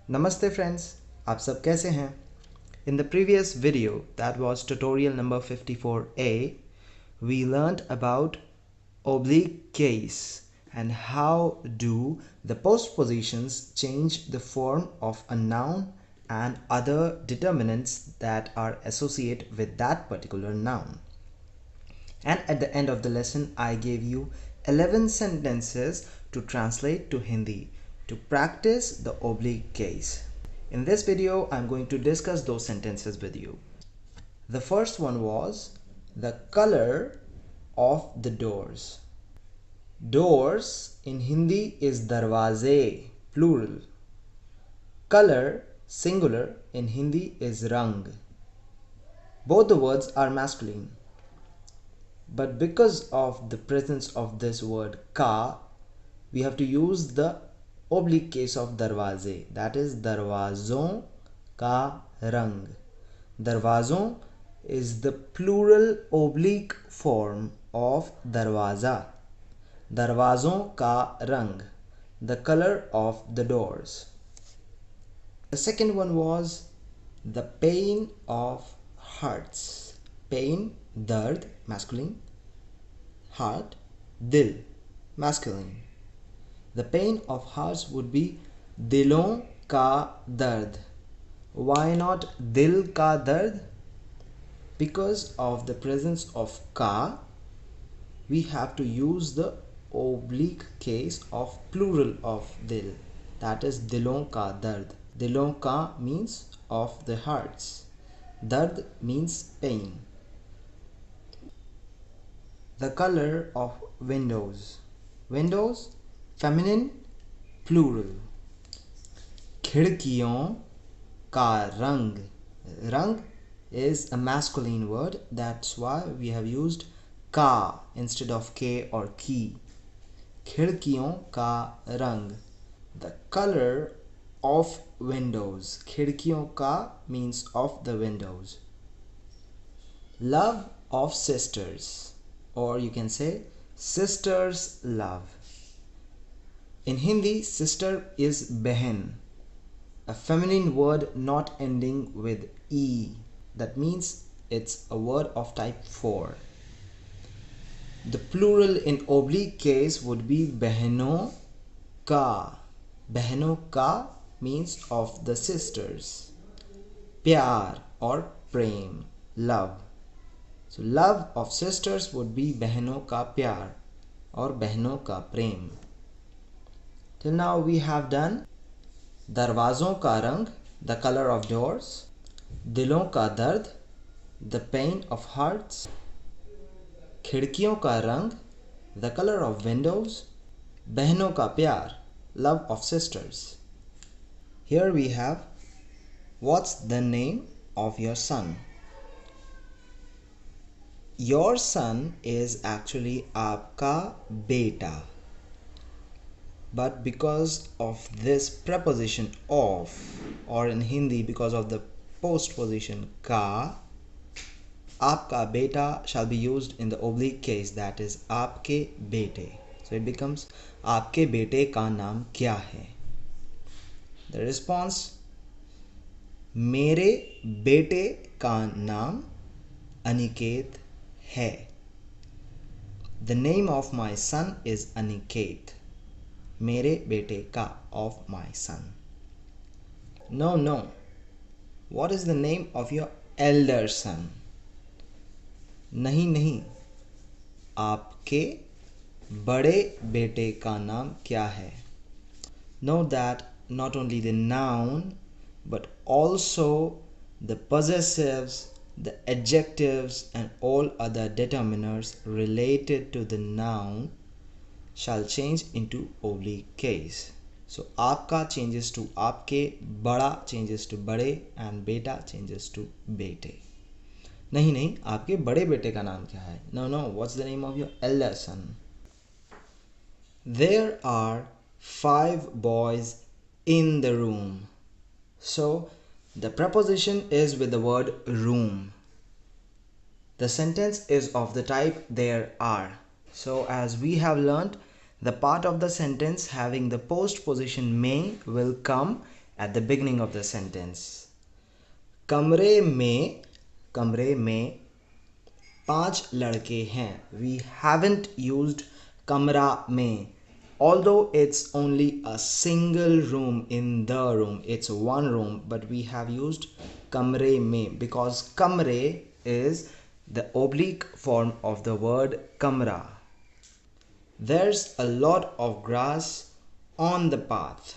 Namaste friends, आप सब कैसे हैं? In the previous video, that was tutorial number 54A, we learned about oblique case and how do the postpositions change the form of a noun and other determinants that are associated with that particular noun. And at the end of the lesson, I gave you 11 sentences to translate to Hindi to practice the oblique case. In this video, I'm going to discuss those sentences with you. The first one was the color of the doors. Doors in Hindi is darwaze, plural. Color, singular, in Hindi is rang. Both the words are masculine. But because of the presence of this word ka, we have to use the oblique case of darwaze, that is darwazon ka rang. Darwazon is the plural oblique form of darwaza. Darwazon ka rang, the color of the doors. The second one was the pain of hearts. Pain, dard, masculine. Heart, dil, masculine. The pain of hearts would be dilon ka dard. Why not dil ka dard? Because of the presence of ka, we have to use the oblique case of plural of dil, that is dilon ka dard. Dilon ka means of the hearts, dard means pain. The color of windows. Windows, feminine, plural. खिड़कियों का रंग. Rang is a masculine word, that's why we have used ka instead of k or ki. खिड़कियों का रंग. The color of windows. खिड़कियों का means of the windows. Love of sisters, or you can say sister's love. In Hindi, sister is behan, a feminine word not ending with e. That means it's a word of type 4. The plural in oblique case would be behno ka. Behno ka means of the sisters. Pyar or prem, love. So love of sisters would be behno ka pyar or behno ka prem. Till now we have done darwazon ka rang, the color of doors, dilon ka dard, the pain of hearts, khidkiyon ka rang, the color of windows, behnon ka pyar, love of sisters. Here we have what's the name of your son. Your son is actually aapka beta. But because of this preposition of, or in Hindi because of the postposition ka, aapka beta shall be used in the oblique case, that is aapke bete. So it becomes aapke bete ka naam kya hai? The response, mere bete ka naam Aniket hai. The name of my son is Aniket. Mere bete ka, of my son. No. What is the name of your elder son? नहीं. आपके बड़े बेटे का नाम क्या है? Note that not only the noun but also the possessives, the adjectives and all other determiners related to the noun shall change into oblique case. So aapka changes to aapke, bada changes to bade and beta changes to bete. नहीं, आपके बड़े बेटे का नाम क्या है? No, what's the name of your elder son? There are 5 boys in the room. So the preposition is with the word room. The sentence is of the type there are. So as we have learnt, the part of the sentence having the postposition may will come at the beginning of the sentence. कमरे में 5 लड़के हैं. We haven't used कमरा में. Although it's only a single room in the room, it's one room, but we have used kamre mein because kamre is the oblique form of the word kamra. There's a lot of grass on the path.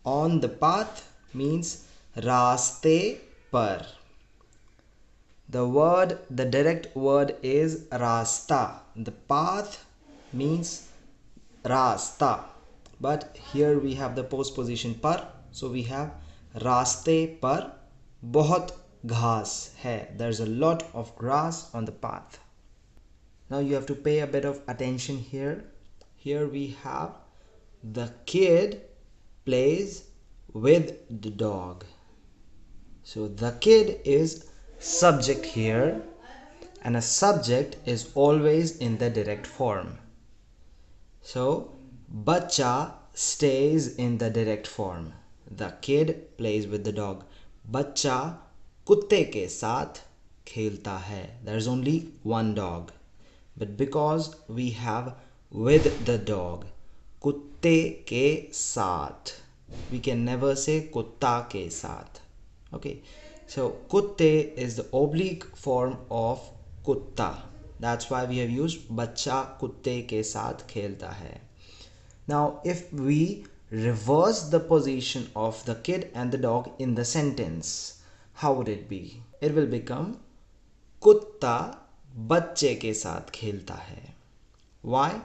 On the path means raaste par. The direct word is rasta. The path means rasta, but here we have the postposition par, so we have रास्ते पर बहुत घास है. There's a lot of grass on the path. Now you have to pay a bit of attention here. Here we have the kid plays with the dog. So the kid is subject here, and a subject is always in the direct form. So बच्चा stays in the direct form. The kid plays with the dog. बच्चा कुत्ते के साथ खेलता है. There's only one dog, but because we have with the dog, कुत्ते के साथ, we can never say कुत्ता के साथ. Okay, so कुत्ते is the oblique form of कुत्ता. That's why we have used बच्चा कुत्ते के साथ खेलता है. Now if we reverse the position of the kid and the dog in the sentence, how would it be? It will become कुत्ता बच्चे के साथ खेलता है. Why?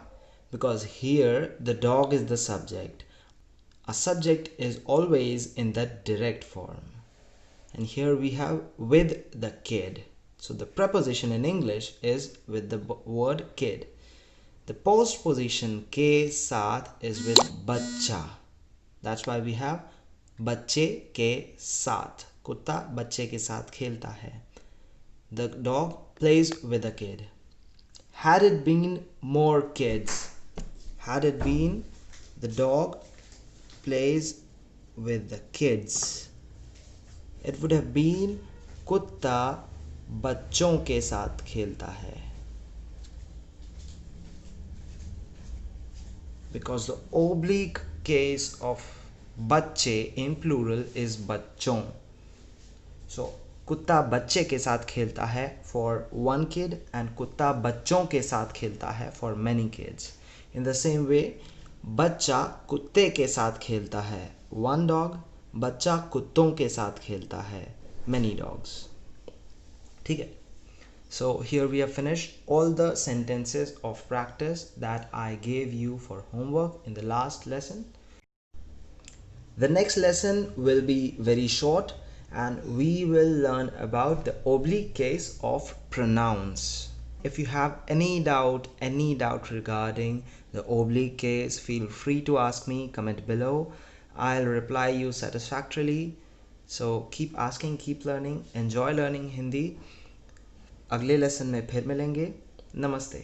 Because here the dog is the subject. A subject is always in the direct form. And here we have with the kid. So the preposition in English is with the word kid. The postposition ke saath is with bachcha. That's why we have bachche ke saath. Kutta bachche ke saath khelta hai. The dog plays with the kid. Had it been more kids, had it been the dog plays with the kids, it would have been कुत्ता बच्चों के साथ खेलता है. Because the oblique case of बच्चे in plural is बच्चों. So कुत्ता बच्चे के साथ खेलता है for one kid and कुत्ता बच्चों के साथ खेलता है for many kids. In the same way, बच्चा कुत्ते के साथ खेलता है one dog, बच्चा कुत्तों के साथ खेलता है many dogs. ठीक है. So here we have finished all the sentences of practice that I gave you for homework in the last lesson. The next lesson will be very short and we will learn about the oblique case of pronouns. If you have any doubt regarding the oblique case, feel free to ask me, comment below. I'll reply you satisfactorily. So keep asking, keep learning, enjoy learning Hindi. अगले lesson में फिर मिलेंगे. नमस्ते.